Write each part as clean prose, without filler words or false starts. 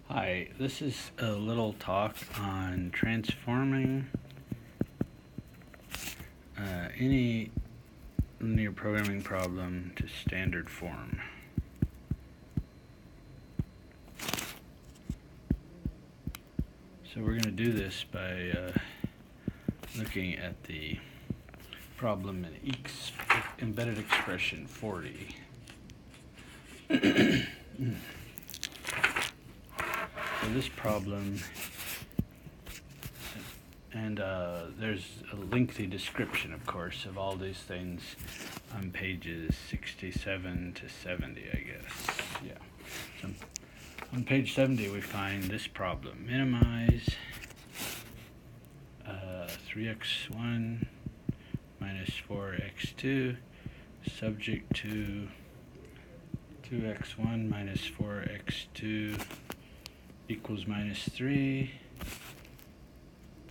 Hi, this is a little talk on transforming any linear programming problem to standard form. So we're going to do this by looking at the problem in embedded expression 40. So this problem, and there's a lengthy description, of course, of all these things on pages 67 to 70, I guess. Yeah. So on page 70, we find this problem. Minimize 3x1 minus 4x2 subject to 2x1 minus 4x2 equals minus 3,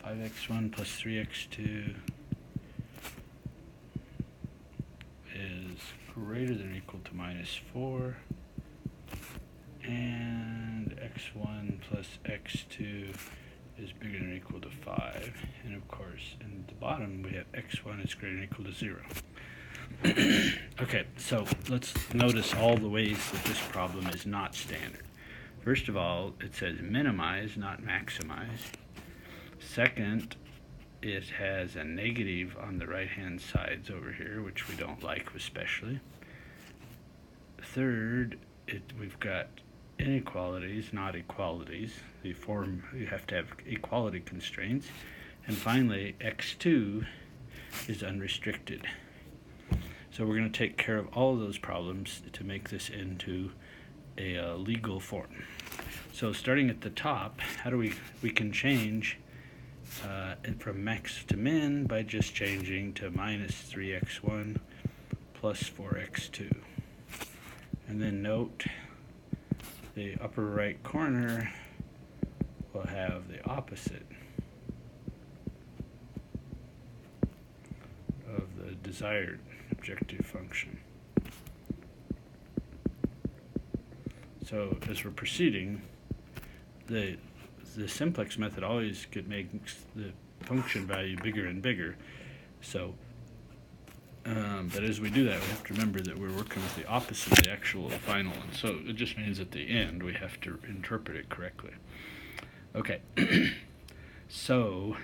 5x1 plus 3x2 is greater than or equal to minus 4, and x1 plus x2 is bigger than or equal to 5. And of course, in the bottom, we have x1 is greater than or equal to 0. Okay, so let's notice all the ways that this problem is not standard. First of all, it says minimize, not maximize. Second, it has a negative on the right-hand sides over here, which we don't like especially. Third, we've got inequalities, not equalities. The form, you have to have equality constraints. And finally, x2 is unrestricted. So we're going to take care of all of those problems to make this into a legal form. So starting at the top, how do we can change from max to min by just changing to minus 3x1 plus 4x2. And then note the upper right corner will have the opposite of the desired objective function. So as we're proceeding, the simplex method always makes the function value bigger and bigger. So, but as we do that, we have to remember that we're working with the opposite of the actual final one. So it just means at the end we have to interpret it correctly. Okay. So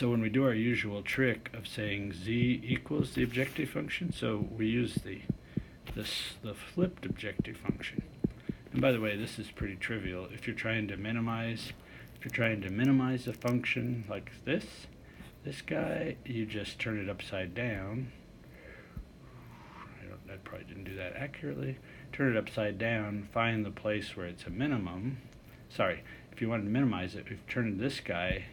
when we do our usual trick of saying z equals the objective function, so we use the flipped objective function. And by the way, this is pretty trivial. If you're trying to minimize a function like this guy, you just turn it upside down. I probably didn't do that accurately. Turn it upside down, find the place where it's a minimum. Sorry, if you want to minimize it, if turn this guy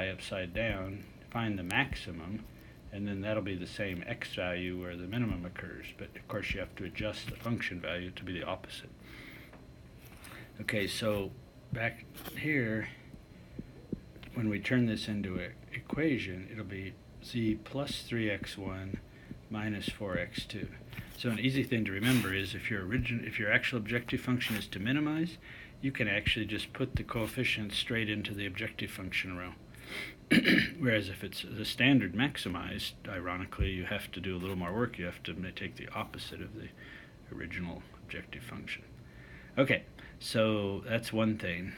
upside down, find the maximum, and then that'll be the same x value where the minimum occurs. But of course you have to adjust the function value to be the opposite. Okay, so back here, when we turn this into an equation, it'll be z plus 3x1 minus 4x2. So an easy thing to remember is if your actual objective function is to minimize, you can actually just put the coefficients straight into the objective function row. Whereas if it's the standard maximized, ironically, you have to do a little more work. You have to take the opposite of the original objective function. Okay, so that's one thing.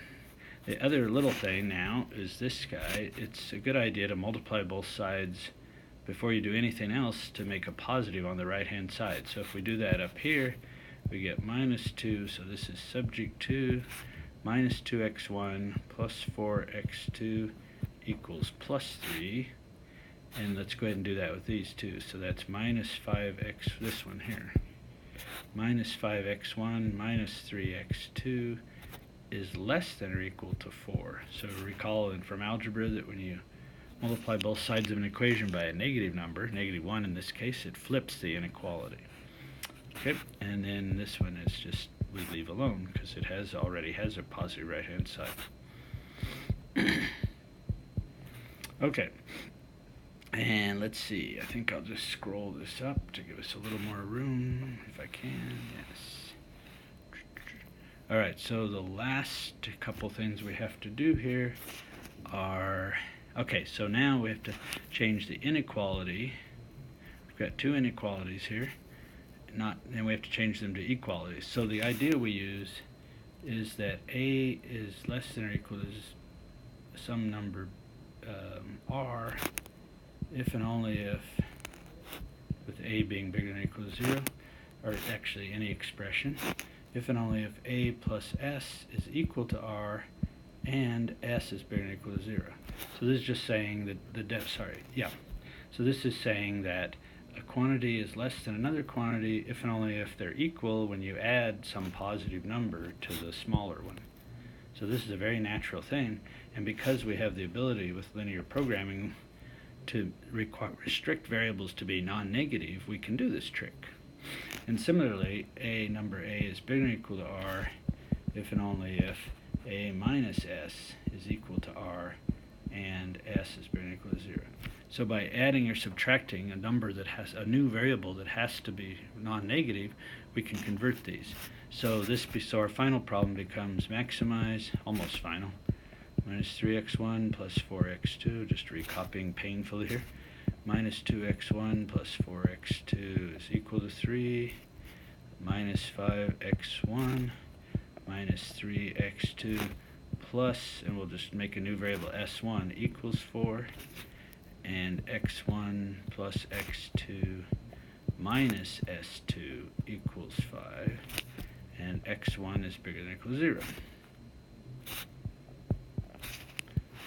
The other little thing now is this guy. It's a good idea to multiply both sides before you do anything else to make a positive on the right-hand side. So if we do that up here, we get minus 2, so this is subject to minus 2x1 plus 4x2 equals plus 3. And let's go ahead and do that with these two. So that's minus 5x, this one here. Minus 5x1 minus 3x2 is less than or equal to 4. So recall from algebra that when you multiply both sides of an equation by a negative number, negative 1 in this case, it flips the inequality. Okay, and then this one is just, we leave alone because it already has a positive right-hand side. Okay, and let's see, I think I'll just scroll this up to give us a little more room, if I can, yes. Alright, so the last couple things we have to do here are, okay, so now we have to change the inequality. We've got two inequalities here, and we have to change them to equalities. So the idea we use is that a is less than or equal to some number r if and only if, with a being bigger than or equal to 0, or actually any expression, if and only if a plus s is equal to r and s is bigger than or equal to 0. So this is just saying that so this is saying that a quantity is less than another quantity if and only if they're equal when you add some positive number to the smaller one. So this is a very natural thing, and because we have the ability with linear programming to restrict variables to be non-negative, we can do this trick. And similarly, number a is bigger than or equal to r if and only if a minus s is equal to r and s is bigger than or equal to 0. So by adding or subtracting a number that has a new variable that has to be non-negative, we can convert these. So our final problem becomes maximize, almost final, minus 3x1 plus 4x2, just recopying painfully here, minus 2x1 plus 4x2 is equal to 3, minus 5x1 minus 3x2 plus, and we'll just make a new variable s1 equals 4, and x1 plus x2 minus s2 equals 5, and x1 is bigger than or equal to 0.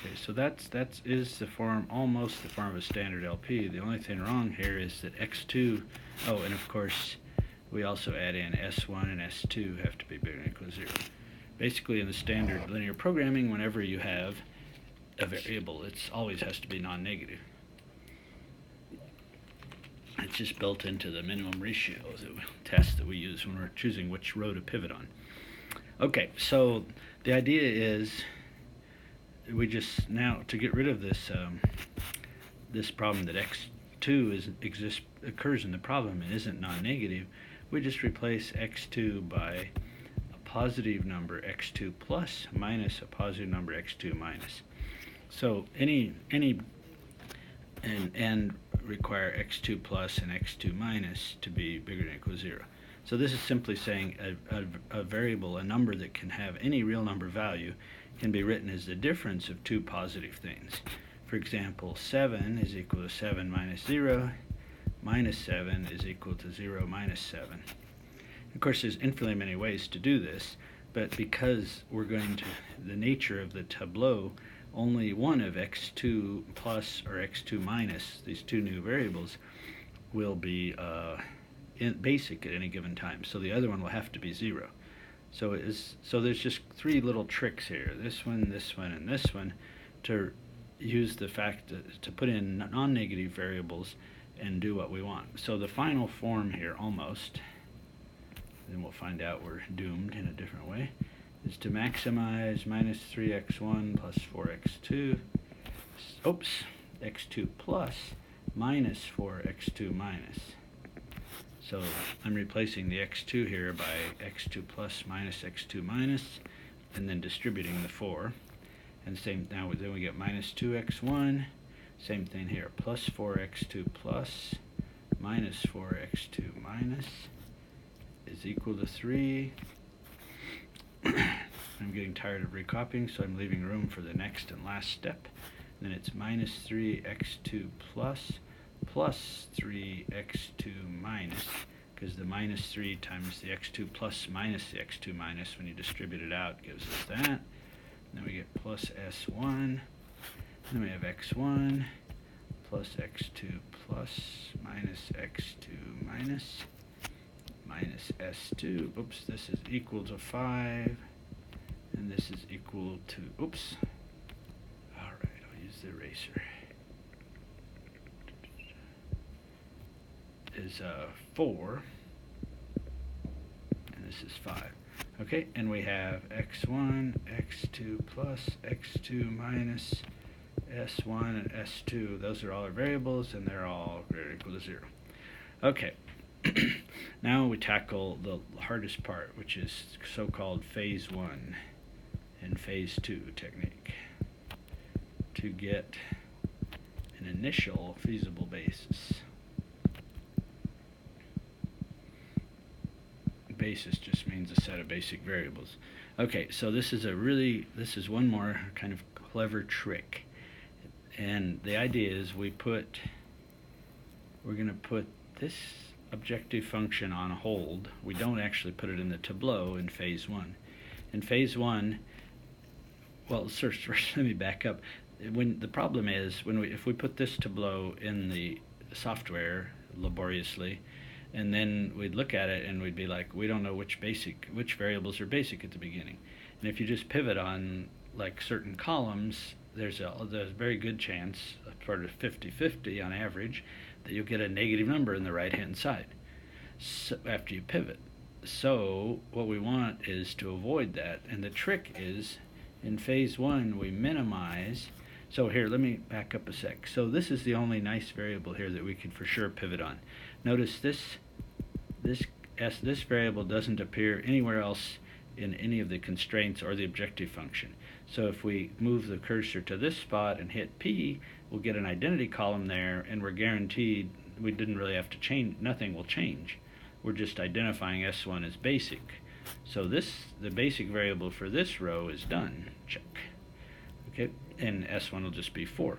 Okay, so that is the form, almost the form of a standard LP. The only thing wrong here is that x2, oh, and of course we also add in s1 and s2 have to be bigger than or equal to 0. Basically, in the standard linear programming, whenever you have a variable, it always has to be non-negative. It's just built into the minimum ratio test that we use when we're choosing which row to pivot on. Okay, so the idea is we just now, to get rid of this this problem that x2 occurs in the problem and isn't non-negative, we just replace x2 by a positive number x2 plus minus a positive number x2 minus. So and require x2 plus and x2 minus to be bigger than or equal to 0. So this is simply saying a variable, a number that can have any real number value, can be written as the difference of two positive things. For example, 7 is equal to 7 minus 0, minus 7 is equal to 0 minus 7. Of course, there's infinitely many ways to do this, but because we're going to, the nature of the tableau, only one of x2 plus or x2 minus, these two new variables, will be basic at any given time. So the other one will have to be 0. So there's just three little tricks here, this one, and this one, to use the fact to put in non-negative variables and do what we want. So the final form here, almost, then we'll find out we're doomed in a different way, is to maximize minus 3x1 plus 4x2, x2 plus minus 4x2 minus. So I'm replacing the x2 here by x2 plus minus x2 minus, and then distributing the 4. And then we get minus 2x1, same thing here, plus 4x2 plus minus 4x2 minus is equal to 3. I'm getting tired of recopying, so I'm leaving room for the next and last step. And then it's minus 3x2 plus 3x2 minus, because the minus 3 times the x2 plus minus the x2 minus, when you distribute it out, gives us that. And then we get plus s1, and then we have x1 plus x2 plus minus x2 minus s2. This is equal to 5, and this is equal to, alright, I'll use the eraser, is 4, and this is 5. Okay, and we have x1, x2 plus, x2 minus, s1 and s2. Those are all our variables, and they're all greater or equal to 0. Okay, Now we tackle the hardest part, which is so-called phase 1 and phase 2 technique to get an initial feasible basis. Basis just means a set of basic variables. Okay, so this is one more kind of clever trick. And the idea is we're going to put this objective function on hold. We don't actually put it in the tableau in phase 1. In phase 1, well, first let me back up. The problem is if we put this tableau in the software laboriously, and then we'd look at it and we'd be like, we don't know which variables are basic at the beginning. And if you just pivot on like certain columns, there's a very good chance, sort of 50-50 on average, that you'll get a negative number in the right-hand side after you pivot. So what we want is to avoid that, and the trick is in phase 1 we minimize. So here, let me back up a sec. So this is the only nice variable here that we can for sure pivot on. Notice this variable doesn't appear anywhere else in any of the constraints or the objective function. So if we move the cursor to this spot and hit P, we'll get an identity column there, and we're guaranteed we didn't really have to change, nothing will change. We're just identifying S1 as basic. So the basic variable for this row is done. Check. Okay, and S1 will just be 4.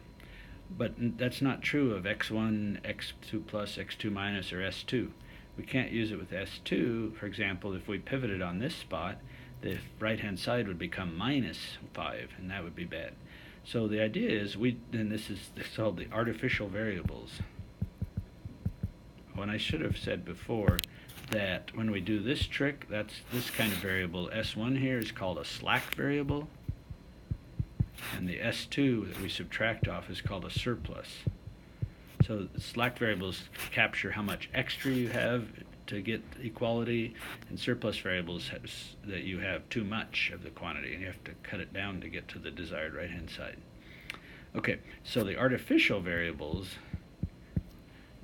But that's not true of x1, x2 plus, x2 minus, or s2. We can't use it with s2. For example, if we pivoted on this spot, the right-hand side would become minus 5, and that would be bad. So the idea is, and this is called the artificial variables. When I should have said before that when we do this trick, that's this kind of variable. S1 here is called a slack variable, and the S2 that we subtract off is called a surplus. So the slack variables capture how much extra you have to get equality, and surplus variables that you have too much of the quantity and you have to cut it down to get to the desired right-hand side. Okay, so the artificial variables,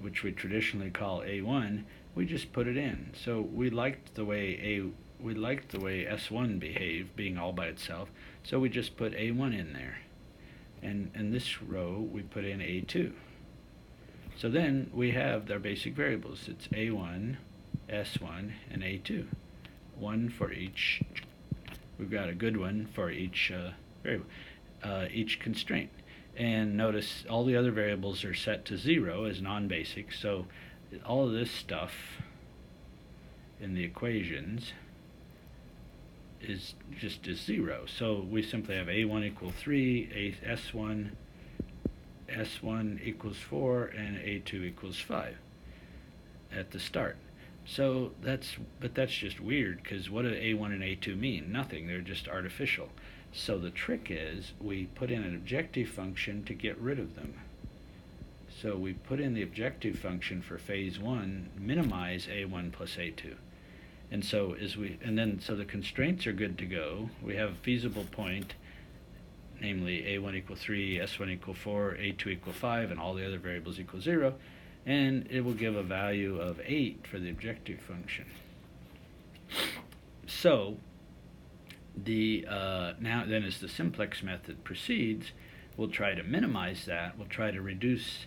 which we traditionally call A1, we just put it in. So we liked the way S1 behaved, being all by itself, so we just put A1 in there. And in this row, we put in A2. So then we have their basic variables. It's A1, S1, and A2. One for each. We've got a good one for each variable, each constraint. And notice all the other variables are set to 0 as non-basic, so all of this stuff in the equations is just 0. So we simply have A1 equal 3, S1 equals 4, and A2 equals 5 at the start. So that's just weird, because what do A1 and A2 mean? Nothing. They're just artificial. So the trick is we put in an objective function to get rid of them. So we put in the objective function for phase 1, minimize A1 plus A2. And so so the constraints are good to go. We have a feasible point, namely A1 equal 3, S1 equal 4, A2 equal 5, and all the other variables equal 0. And it will give a value of 8 for the objective function. So now then, as the simplex method proceeds, we'll try to minimize that. We'll try to reduce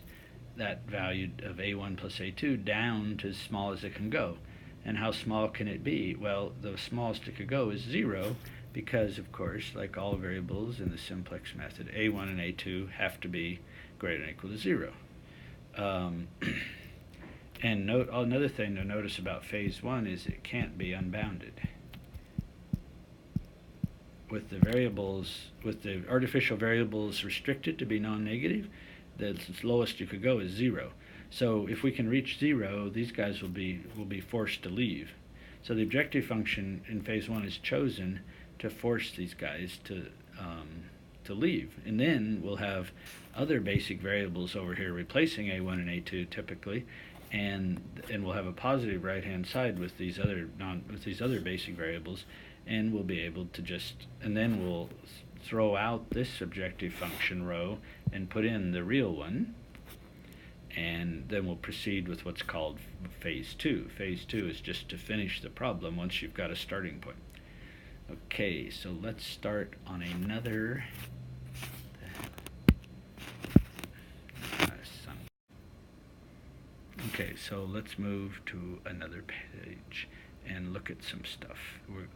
that value of A1 plus A2 down to as small as it can go. And how small can it be? Well, the smallest it could go is 0, because, of course, like all variables in the simplex method, A1 and A2 have to be greater than or equal to 0. And another thing to notice about phase 1 is it can't be unbounded. With the artificial variables restricted to be non-negative, the lowest you could go is 0. So if we can reach 0, these guys will be forced to leave. So the objective function in phase 1 is chosen to force these guys to leave, and then we'll have other basic variables over here replacing A1 and A2 typically, and we'll have a positive right-hand side with these other basic variables, and we'll be able to and then we'll throw out this objective function row and put in the real one, and then we'll proceed with what's called phase 2. Phase 2 is just to finish the problem once you've got a starting point. Okay, so let's start on another Okay, so let's move to another page and look at some stuff.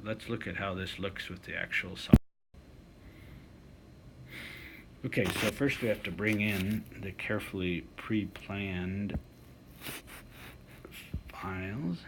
Let's look at how this looks with the actual software. Okay, so first we have to bring in the carefully pre-planned files.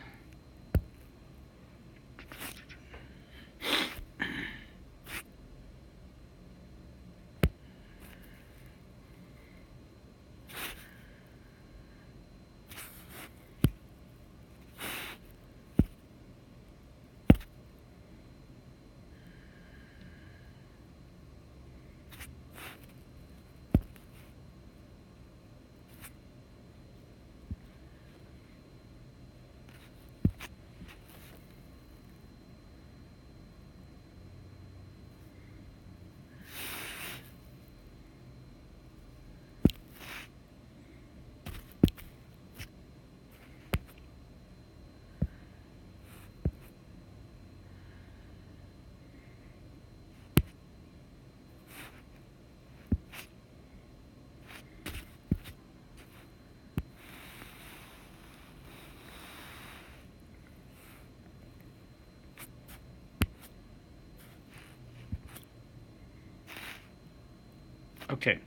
Okay,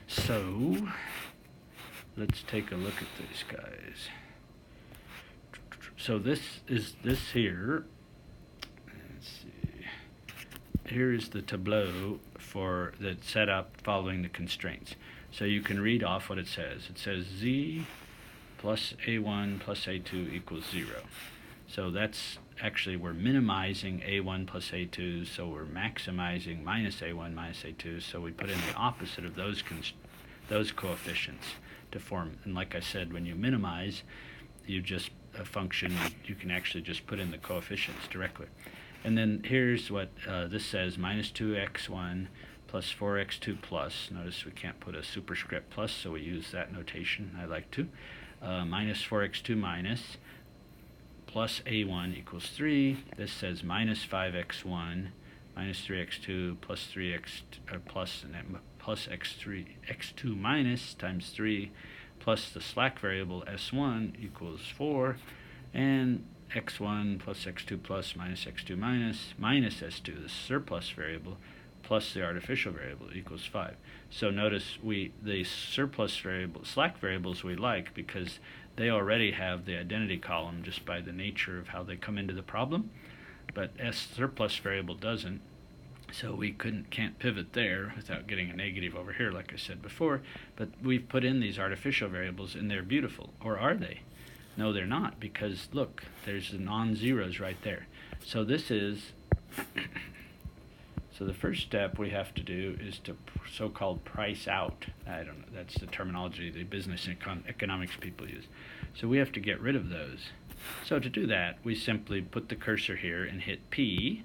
so let's take a look at these guys. So this here. Let's see. Here is the tableau for the setup following the constraints. So you can read off what it says. It says z plus a1 plus a2 equals 0. So that's actually, we're minimizing a1 plus a2, so we're maximizing minus a1 minus a2, so we put in the opposite of those coefficients to form. And like I said, when you minimize, you just a function, you can actually just put in the coefficients directly. And then here's what this says: minus 2x1 plus 4x2 plus. Notice we can't put a superscript plus, so we use that notation. I like to. Minus 4x2 minus plus a1 equals 3. This says minus 5x1 minus 3x2 plus 3x plus and then plus x2 minus times 3 plus the slack variable s1 equals 4, and x1 plus x2 plus minus x2 minus s2, the surplus variable, plus the artificial variable equals 5. So notice the surplus variable, slack variables we like because they already have the identity column just by the nature of how they come into the problem, but surplus variable doesn't. So we can't pivot there without getting a negative over here, like I said before. But we've put in these artificial variables, and they're beautiful. Or are they? No, they're not, because look, there's the non-zeros right there. So this is, so the first step we have to do is to so-called price out. I don't know, that's the terminology the business and economics people use. So we have to get rid of those. So to do that, we simply put the cursor here and hit P,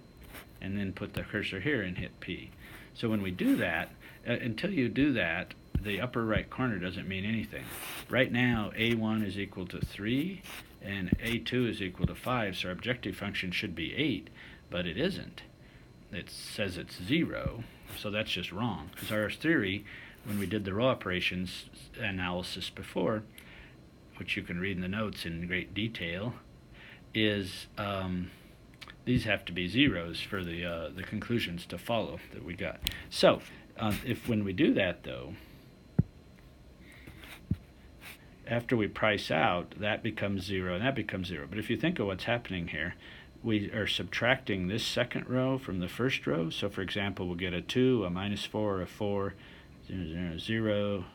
and then put the cursor here and hit P. So when we do that, until you do that, the upper right corner doesn't mean anything. Right now, A1 is equal to 3, and A2 is equal to 5, so our objective function should be 8, but it isn't. It says it's 0, so that's just wrong. Because our theory, when we did the row operations analysis before, which you can read in the notes in great detail, is these have to be zeros for the conclusions to follow that we got. So if when we do that though, after we price out, that becomes 0 and that becomes 0. But if you think of what's happening here, we are subtracting this second row from the first row. So for example, we'll get a 2, a minus 4, a 4, 0, 0, 0.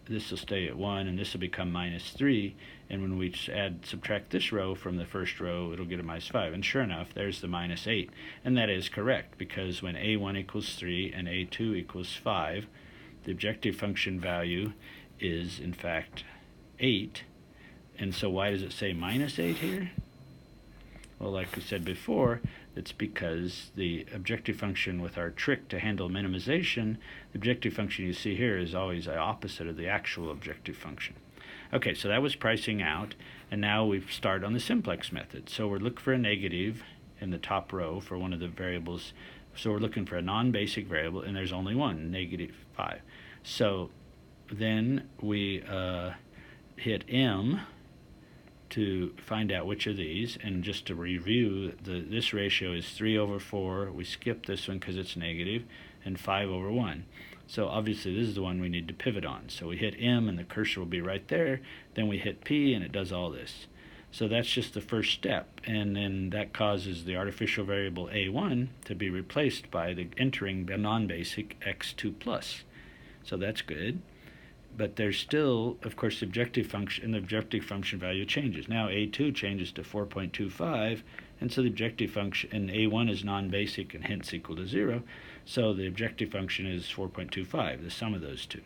This will stay at 1, and this will become minus 3. And when we subtract this row from the first row, it'll get a minus 5. And sure enough, there's the minus 8. And that is correct, because when a1 equals 3 and a2 equals 5, the objective function value is, in fact, 8. And so why does it say minus 8 here? Well, like we said before, it's because the objective function with our trick to handle minimization, the objective function you see here is always the opposite of the actual objective function. Okay, so that was pricing out, and now we start on the simplex method. So we're looking for a negative in the top row for one of the variables. So we're looking for a non-basic variable, and there's only one, -5. So then we hit M to find out which of these, and just to review, this ratio is 3/4. We skip this one because it's negative, and 5/1. So obviously this is the one we need to pivot on. So we hit M and the cursor will be right there. Then we hit P and it does all this. So that's just the first step, and then that causes the artificial variable A1 to be replaced by entering the non-basic x2+. So that's good. But there's still, of course, the objective function, and the objective function value changes. Now A2 changes to 4.25, and so the objective function, and A1 is non-basic and hence equal to 0, so the objective function is 4.25, the sum of those two.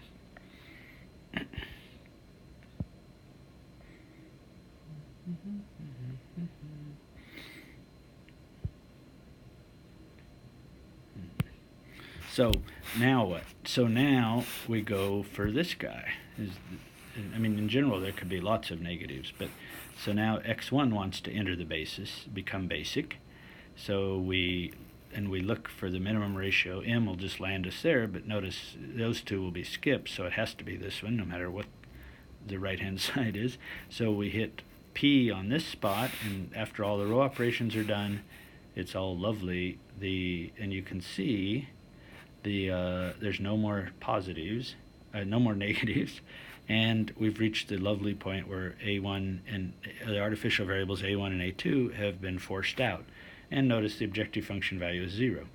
So now what? So now we go for this guy. I mean, in general, there could be lots of negatives, but so now x1 wants to enter the basis, become basic. So we look for the minimum ratio. M will just land us there, but notice those two will be skipped, so it has to be this one, no matter what the right-hand side is. So we hit P on this spot, and after all the row operations are done, it's all lovely. And you can see there's no more positives, no more negatives, and we've reached the lovely point where A1 and the artificial variables A1 and A2 have been forced out. And notice the objective function value is 0.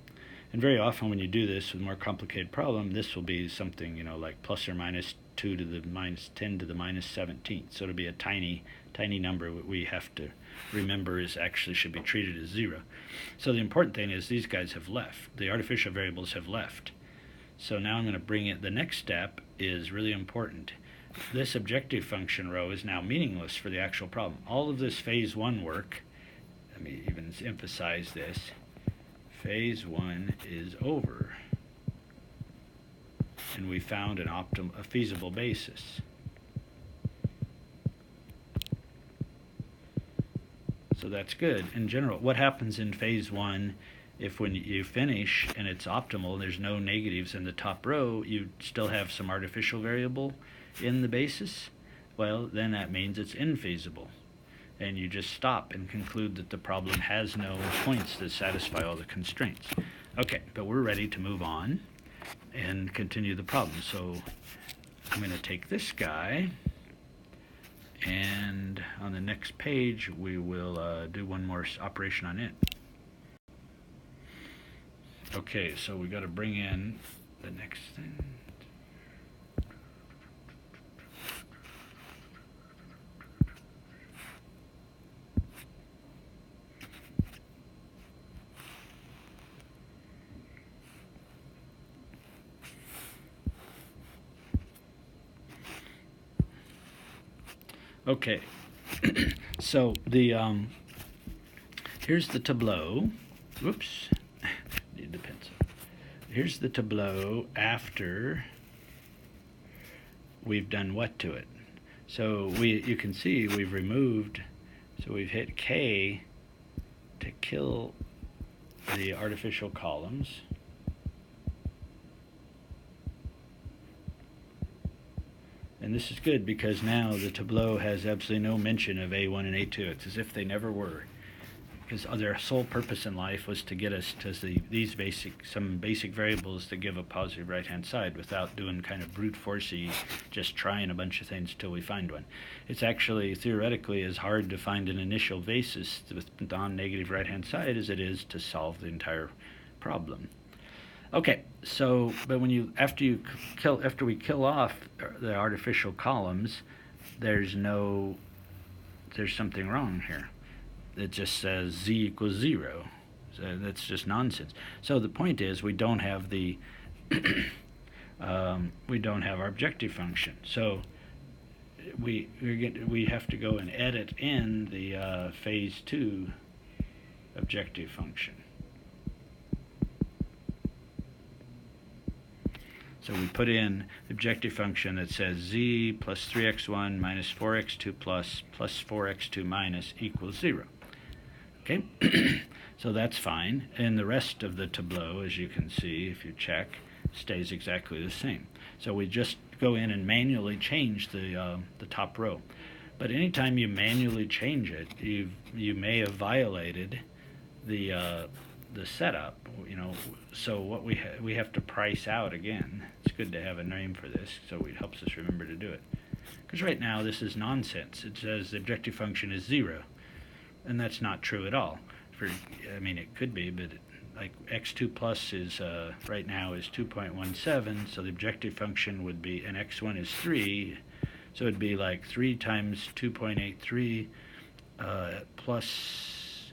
And very often when you do this with a more complicated problem, this will be something, like plus or minus 2 to the minus 10 to the minus 17th. So it'll be a tiny number we have to remember is actually should be treated as 0. So the important thing is these guys have left. The artificial variables have left. So now I'm going to bring it, the next step is really important. This objective function row is now meaningless for the actual problem. All of this phase 1 work, let me even emphasize this, phase 1 is over. And we found a feasible basis. So that's good. In general, what happens in phase 1 if when you finish and it's optimal, there's no negatives in the top row, you still have some artificial variable in the basis? Well, then that means it's infeasible. And you just stop and conclude that the problem has no points that satisfy all the constraints. Okay, but we're ready to move on and continue the problem. So I'm going to take this guy, and on the next page we will do one more operation on it. Okay, so we got to bring in the next thing. Okay, so here's the tableau. Whoops, need the pencil. Here's the tableau after we've done what to it. So you can see we've removed, so we've hit K to kill the artificial columns. And this is good because now the tableau has absolutely no mention of A1 and A2. It's as if they never were. Because their sole purpose in life was to get us to some basic variables to give a positive right-hand side without doing kind of brute forcey, just trying a bunch of things till we find one. It's actually theoretically as hard to find an initial basis with non-negative right-hand side as it is to solve the entire problem. Okay, so but after we kill off the artificial columns, there's something wrong here. It just says z equals 0. So that's just nonsense. So the point is we don't have the we don't have our objective function. So we have to go and edit in the phase 2 objective function. So we put in the objective function that says z plus 3x1 minus 4x2 plus 4x2 minus equals 0. Okay, so that's fine. And the rest of the tableau, as you can see, if you check, stays exactly the same. So we just go in and manually change the top row. But anytime you manually change it, you may have violated the setup, you know. So what we have to price out again. It's good to have a name for this, so it helps us remember to do it. Because right now this is nonsense. It says the objective function is 0, and that's not true at all. I mean, it could be, but like x2 plus is right now is 2.17, so the objective function would be, and x1 is 3, so it'd be like 3 times 2.83 plus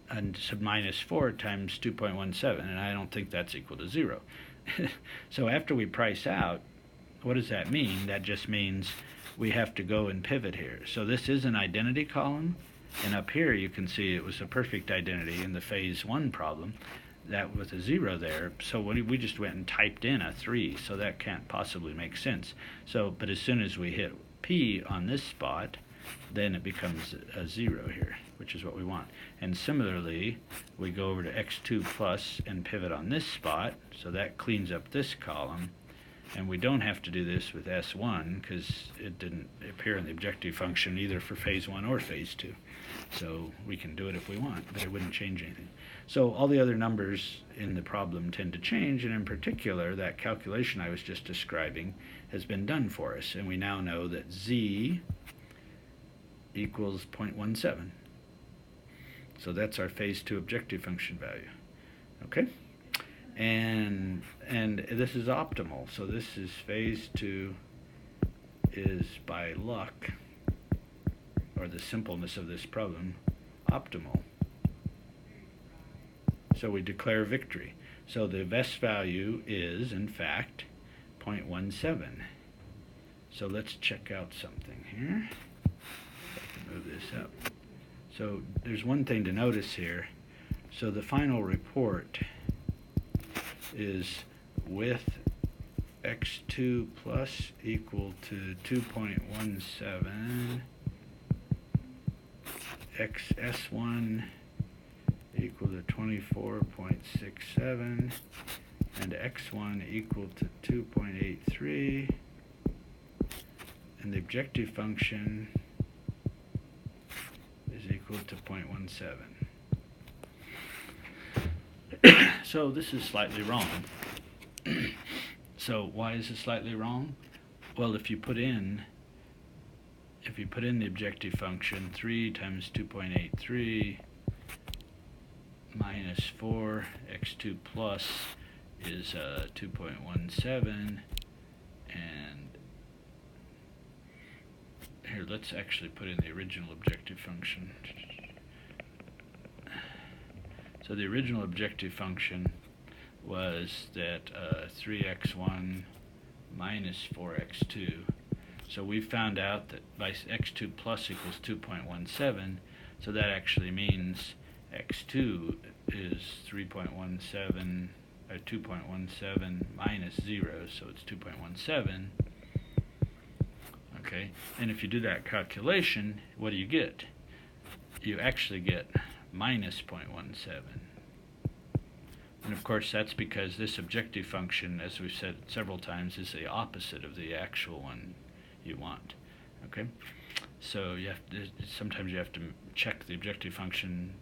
and sub minus 4 times 2.17, and I don't think that's equal to 0. So after we price out, what does that mean? That just means we have to go and pivot here. So this is an identity column, and up here you can see it was a perfect identity in the phase 1 problem, that with a 0 there. So we just went and typed in a 3, so that can't possibly make sense. So, but as soon as we hit P on this spot, then it becomes a 0 here, which is what we want. And similarly, we go over to x2 plus and pivot on this spot, so that cleans up this column. And we don't have to do this with S1 because it didn't appear in the objective function either for phase 1 or phase 2. So we can do it if we want, but it wouldn't change anything. So all the other numbers in the problem tend to change, and in particular, that calculation I was just describing has been done for us. And we now know that z equals 0.17. So that's our phase 2 objective function value. Okay? And this is optimal. So this is phase 2 is, by luck, or the simpleness of this problem, optimal. So we declare victory. So the best value is, in fact, 0.17. So let's check out something here. I can move this up. So there's one thing to notice here. So the final report is with x2 plus equal to 2.17, xs1 equal to 24.67, and x1 equal to 2.83, and the objective function is equal to 0.17. So this is slightly wrong. So why is it slightly wrong? Well, if you put in the objective function, 3 times 2.83 minus 4, x2 plus is 2.17, and here, let's actually put in the original objective function. So the original objective function was that 3x1 minus 4x2. So we found out that by x2 plus equals 2.17, so that actually means x2 is 3.17, or 2.17 minus 0, so it's 2.17. Okay, and if you do that calculation, what do you get? You actually get minus 0.17. And of course that's because this objective function, as we've said several times, is the opposite of the actual one you want. Okay, so you have to, sometimes you have to check the objective function.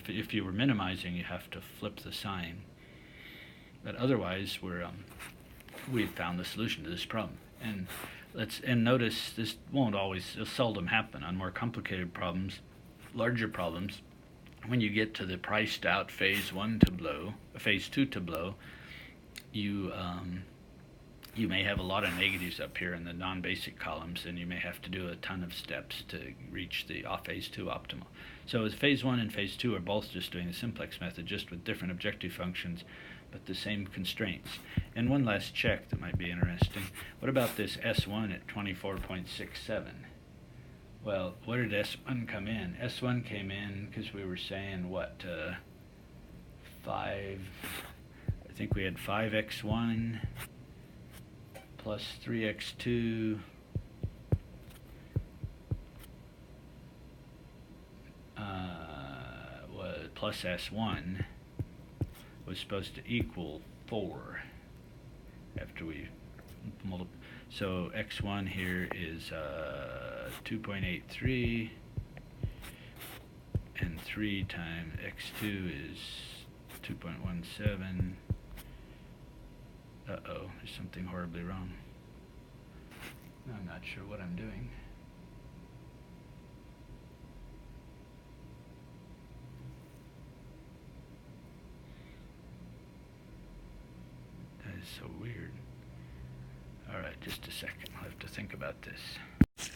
If you were minimizing, you have to flip the sign. But otherwise, we've found the solution to this problem. And notice this it'll seldom happen on more complicated problems, larger problems. When you get to the priced out phase 1 tableau, phase 2 tableau, you may have a lot of negatives up here in the non-basic columns, and you may have to do a ton of steps to reach the phase 2 optimal. So phase 1 and phase 2 are both just doing the simplex method, just with different objective functions, but the same constraints. And one last check that might be interesting. What about this S1 at 24.67? Well, where did S1 come in? S1 came in because we were saying what, 5, I think we had 5x1 plus 3x2 was plus S1 was supposed to equal 4 after we multiply. So x1 here is 2.83, and 3 times x2 is 2.17. Uh-oh, there's something horribly wrong. I'm not sure what I'm doing. That is so weird. Alright, just a second. I'll have to think about this.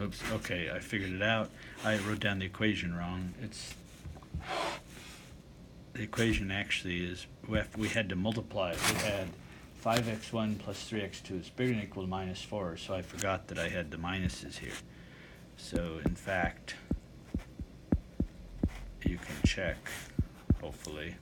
Oops, okay, I figured it out. I wrote down the equation wrong. The equation actually is, we had to multiply it. We had 5x1 plus 3x2 is bigger than or equal to minus 4, so I forgot that I had the minuses here. So, in fact, you can check, hopefully,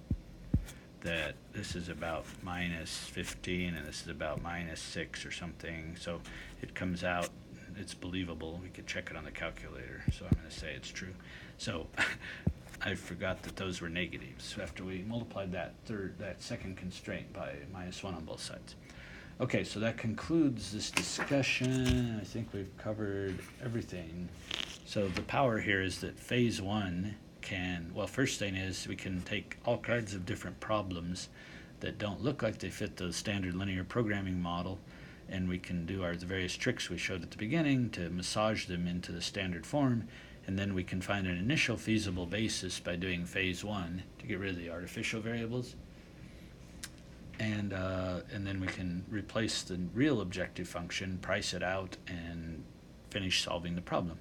that this is about minus 15 and this is about minus 6 or something. So it comes out, it's believable. We could check it on the calculator. So I'm going to say it's true. So I forgot that those were negatives after we multiplied that second constraint by minus 1 on both sides. Okay, so that concludes this discussion. I think we've covered everything. So the power here is that phase 1 can, well, first thing is we can take all kinds of different problems that don't look like they fit the standard linear programming model, and we can do the various tricks we showed at the beginning to massage them into the standard form, and then we can find an initial feasible basis by doing phase 1 to get rid of the artificial variables, and then we can replace the real objective function, price it out, and finish solving the problem.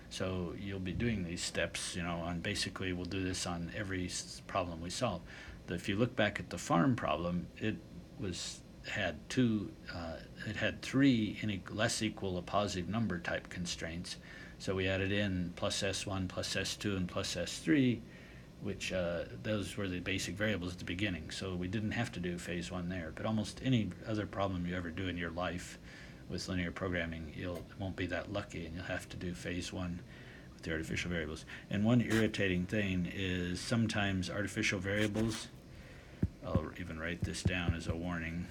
So you'll be doing these steps, on basically we'll do this on every problem we solve. If you look back at the farm problem, it had 3 less equal a positive number type constraints. So we added in plus S1, plus S2, and plus S3, which those were the basic variables at the beginning. So we didn't have to do phase 1 there. But almost any other problem you ever do in your life with linear programming, it won't be that lucky, and you'll have to do phase 1 with the artificial variables. And one irritating thing is sometimes artificial variables, I'll even write this down as a warning.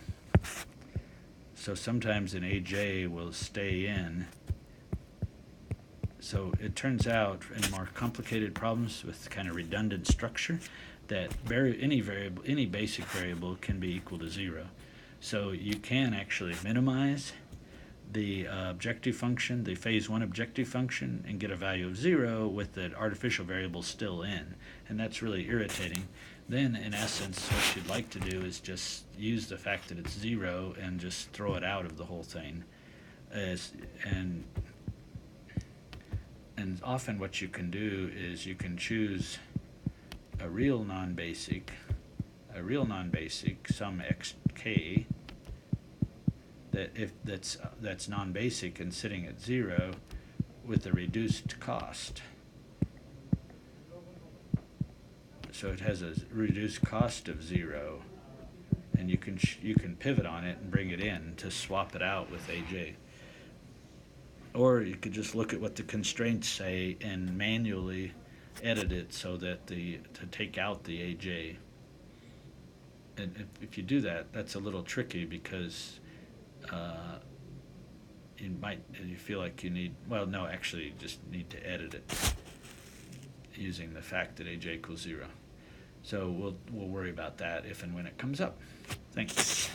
So sometimes an AJ will stay in. So it turns out in more complicated problems with kind of redundant structure that any basic variable can be equal to 0. So you can actually minimize the objective function, the phase 1 objective function, and get a value of 0 with the artificial variable still in. And that's really irritating. Then, in essence, what you'd like to do is just use the fact that it's 0 and just throw it out of the whole thing. And often what you can do is you can choose a real non-basic, some xk, that's non-basic and sitting at 0 with a reduced cost. So it has a reduced cost of 0, and you can pivot on it and bring it in to swap it out with AJ. Or you could just look at what the constraints say and manually edit it so that to take out the AJ. And if you do that, that's a little tricky because you feel like you need, well, no, actually you just need to edit it using the fact that AJ equals 0. So we'll worry about that if and when it comes up. Thanks.